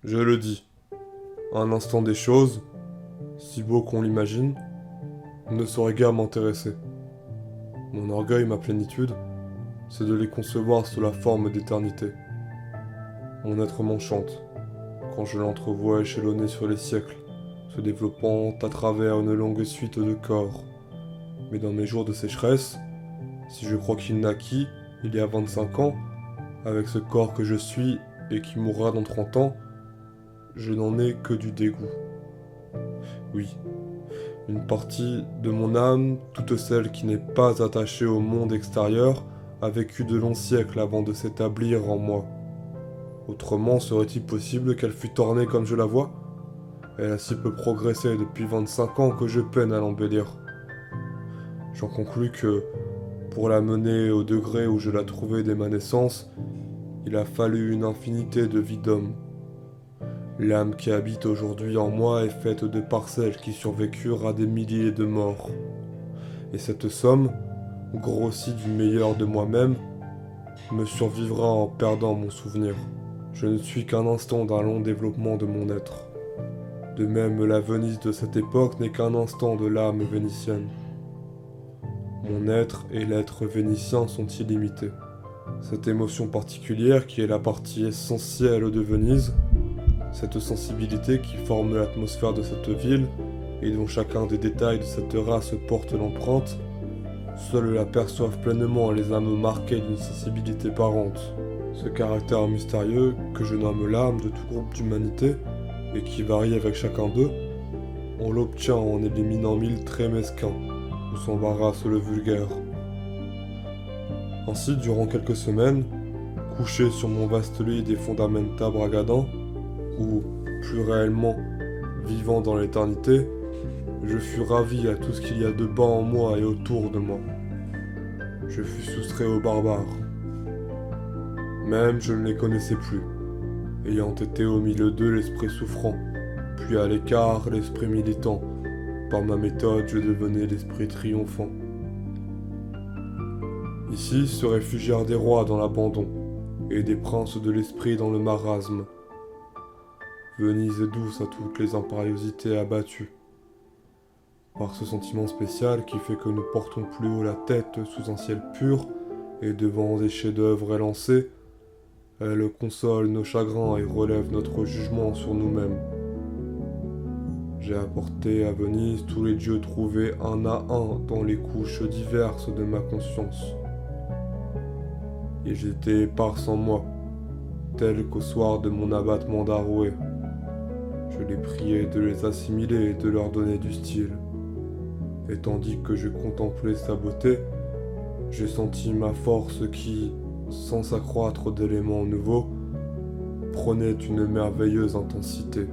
Je le dis, un instant des choses, si beau qu'on l'imagine, ne saurait guère m'intéresser. Mon orgueil, ma plénitude, c'est de les concevoir sous la forme d'éternité. Mon être m'enchante, quand je l'entrevois échelonné sur les siècles, se développant à travers une longue suite de corps. Mais dans mes jours de sécheresse, si je crois qu'il naquit, il y a 25 ans, avec ce corps que je suis et qui mourra dans 30 ans, je n'en ai que du dégoût. Oui, une partie de mon âme, toute celle qui n'est pas attachée au monde extérieur, a vécu de longs siècles avant de s'établir en moi. Autrement serait-il possible qu'elle fût ornée comme je la vois? Elle a si peu progressé depuis 25 ans que je peine à l'embellir. J'en conclus que, pour la mener au degré où je la trouvais dès ma naissance, il a fallu une infinité de vies d'hommes. L'âme qui habite aujourd'hui en moi est faite de parcelles qui survécurent à des milliers de morts. Et cette somme, grossie du meilleur de moi-même, me survivra en perdant mon souvenir. Je ne suis qu'un instant d'un long développement de mon être. De même, la Venise de cette époque n'est qu'un instant de l'âme vénitienne. Mon être et l'être vénitien sont illimités. Cette émotion particulière qui est la partie essentielle de Venise, cette sensibilité qui forme l'atmosphère de cette ville et dont chacun des détails de cette race porte l'empreinte, seuls l'aperçoivent pleinement les âmes marquées d'une sensibilité parente. Ce caractère mystérieux que je nomme l'âme de tout groupe d'humanité et qui varie avec chacun d'eux, on l'obtient en éliminant 1000 traits mesquins où s'embarrasse le vulgaire. Ainsi, durant quelques semaines, couché sur mon vaste lit des Fondamenta Bragadin, ou, plus réellement, vivant dans l'éternité, je fus ravi à tout ce qu'il y a de bas en moi et autour de moi. Je fus soustrait aux barbares. Même je ne les connaissais plus, ayant été au milieu d'eux l'esprit souffrant, puis à l'écart l'esprit militant. Par ma méthode, je devenais l'esprit triomphant. Ici se réfugièrent des rois dans l'abandon, et des princes de l'esprit dans le marasme. Venise est douce à toutes les impériosités abattues. Par ce sentiment spécial qui fait que nous portons plus haut la tête sous un ciel pur, et devant des chefs-d'œuvre élancés, elle console nos chagrins et relève notre jugement sur nous-mêmes. J'ai apporté à Venise tous les dieux trouvés un à un dans les couches diverses de ma conscience. Ils étaient épars en moi, tels qu'au soir de mon abattement d'Arouet. Je les priais de les assimiler et de leur donner du style. Et tandis que je contemplais sa beauté, j'ai senti ma force qui, sans s'accroître d'éléments nouveaux, prenait une merveilleuse intensité.